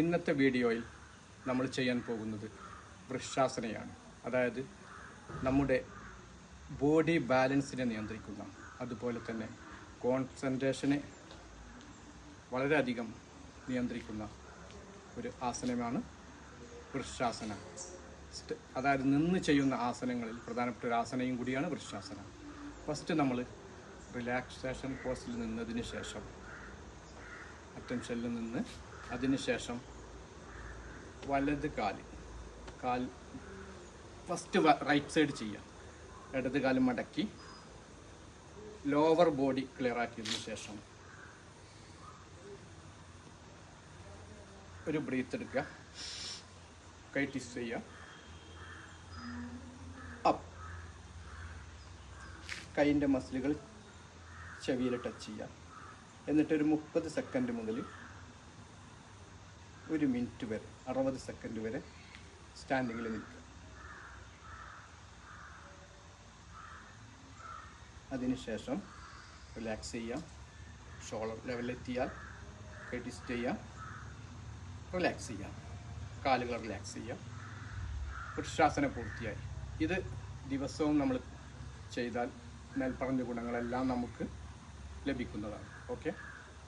ഇന്നത്തെ വീഡിയോയിൽ നമ്മൾ ചെയ്യാൻ പോകുന്നത് വൃക്ഷാസനയാണ്. അതായത് നമ്മുടെ ബോഡി ബാലൻസിനെ നിയന്ത്രിക്കുന്ന, അതുപോലെ തന്നെ കോൺസെൻട്രേഷനെ വളരെയധികം നിയന്ത്രിക്കുന്ന ഒരു ആസനമാണ് വൃക്ഷാസന. അതായത് നിന്ന് ചെയ്യുന്ന ആസനങ്ങളിൽ പ്രധാനപ്പെട്ട ഒരു ആസനയും കൂടിയാണ് വൃക്ഷാസന. ഫസ്റ്റ് നമ്മൾ റിലാക്സേഷൻ പോസിൽ നിന്നതിന് ശേഷം, അറ്റൻഷനിൽ നിന്ന് അതിന് ശേഷം വലത് കാൽ ഫസ്റ്റ് റൈറ്റ് സൈഡ് ചെയ്യുക. ഇടത് കാല് മടക്കി ലോവർ ബോഡി ക്ലിയർ ആക്കിയതിന് ശേഷം ഒരു ബ്രീത്ത് എടുക്കുക. കൈ ട്വിസ്റ്റ് ചെയ്യുക. അപ്പ്. കൈയിൻ്റെ മസിലുകൾ ചെവിയിൽ ടച്ച് ചെയ്യുക. എന്നിട്ടൊരു 30 സെക്കൻഡ് മുതൽ 1 മിനിറ്റ് വരെ, 60 സെക്കൻഡ് വരെ സ്റ്റാൻഡിങ്ങിൽ നിൽക്കുക. അതിനുശേഷം റിലാക്സ് ചെയ്യുക. ഷോൾഡർ ലെവലെത്തിയാൽ കൈ ട്വിസ്റ്റ് ചെയ്യുക. റിലാക്സ് ചെയ്യുക. കാലുകൾ റിലാക്സ് ചെയ്യുക. വൃക്ഷാസനം പൂർത്തിയായി. ഇത് ദിവസവും നമ്മൾ ചെയ്താൽ മേൽപ്പറഞ്ഞ ഗുണങ്ങളെല്ലാം നമുക്ക് ലഭിക്കുന്നതാണ്. ഓക്കെ.